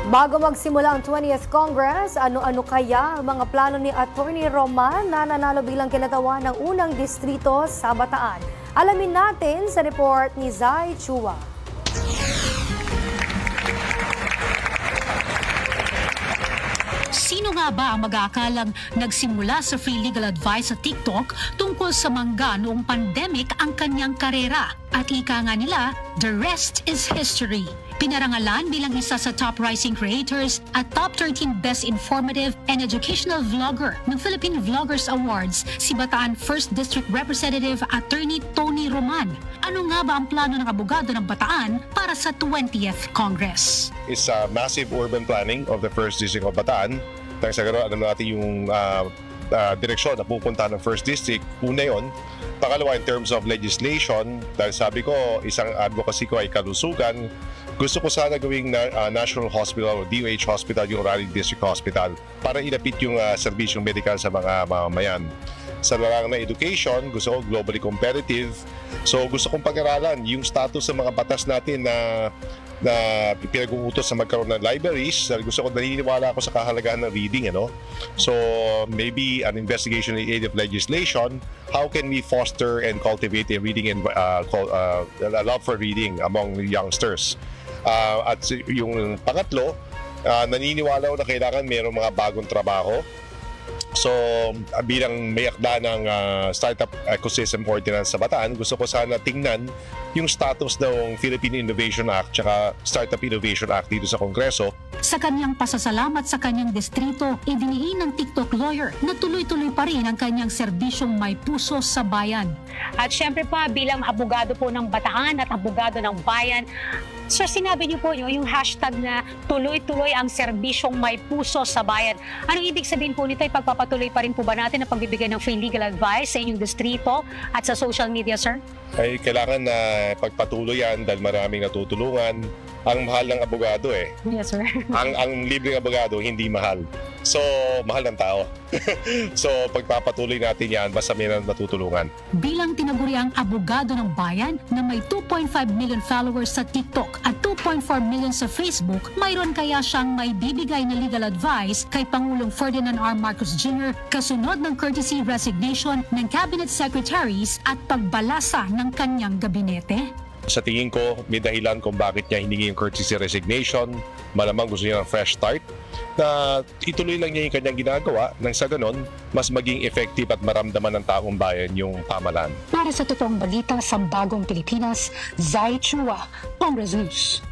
Bago magsimula ang 20th Congress, ano-ano kaya ang mga plano ni Atty. Roman na nanalo bilang kinatawan ng unang distrito sa Bataan? Alamin natin sa report ni Zai Chua. Sino nga ba ang mag-aakalang nagsimula sa free legal advice sa TikTok tungkol sa mangga noong pandemic ang kanyang karera? At ika nga nila, the rest is history. Pinarangalan bilang isa sa top rising creators at top 13 best informative and educational vlogger ng Philippine Vloggers Awards, si Bataan 1st District Representative Atty. Tony Roman. Ano nga ba ang plano ng abogado ng Bataan para sa 20th Congress? It's a massive urban planning of the 1st District of Bataan. Dahil sa gano'n, alam natin yung direksyon na pupunta ng 1st District. Una yun. Pangalawa, in terms of legislation, dahil sabi ko, isang advocacy ko ay kalusugan, gusto ko sana gawing National Hospital o DOH Hospital yung Raleigh District Hospital para ilapit yung serbisyong medikal sa mga mamamayan. Sa larangan ng education, gusto ko globally competitive. So gusto kong pag-aralan yung status ng mga batas natin na pinag-uutos na magkaroon ng libraries. Gusto ko, naniniwala ako sa kahalagahan ng reading. So maybe an investigation in aid of legislation. How can we foster and cultivate a reading and a love for reading among youngsters? At yung pangatlo, naniniwala ko na kailangan mayroong mga bagong trabaho. So bilang may akda ng Startup Ecosystem Ordinance sa Bataan, gusto ko sana tingnan yung status ng Philippine Innovation Act tsaka Startup Innovation Act dito sa Kongreso. Sa kanyang pasasalamat sa kanyang distrito, idiniin ng TikTok lawyer na tuloy-tuloy pa rin ang kanyang serbisyong may puso sa bayan. At syempre pa, bilang abogado po ng Bataan at abogado ng bayan, sir, sinabi niyo po yung hashtag na tuloy-tuloy ang serbisyong may puso sa bayan. Anong ibig sabihin po nito? Pagpapatuloy pa rin po ba natin ang pagbibigay ng free legal advice sa inyong distrito at sa social media, sir? Ay kailangan na pagpatuloy yan dahil maraming natutulungan. Ang mahal ng abogado Yes, sir. ang libreng abogado hindi mahal. So, mahal ng tao. So, pagpapatuloy natin yan, basta may natutulungan. Bilang tinaguriang abogado ng bayan na may 2.5 million followers sa TikTok at 2.4 million sa Facebook, mayroon kaya siyang may bibigay na legal advice kay Pangulong Ferdinand R. Marcos Jr. kasunod ng courtesy resignation ng cabinet secretaries at pagbalasa ng kanyang gabinete? Sa tingin ko, may dahilan kung bakit niya hiningi yung courtesy resignation. Malamang gusto niya ng fresh start, na ituloy lang niya yung kanyang ginagawa nang sa ganon, mas maging effective at maramdaman ng taong bayan yung pamahalaan. Para sa totoong balita sa Bagong Pilipinas, Zai Chua, Congress News.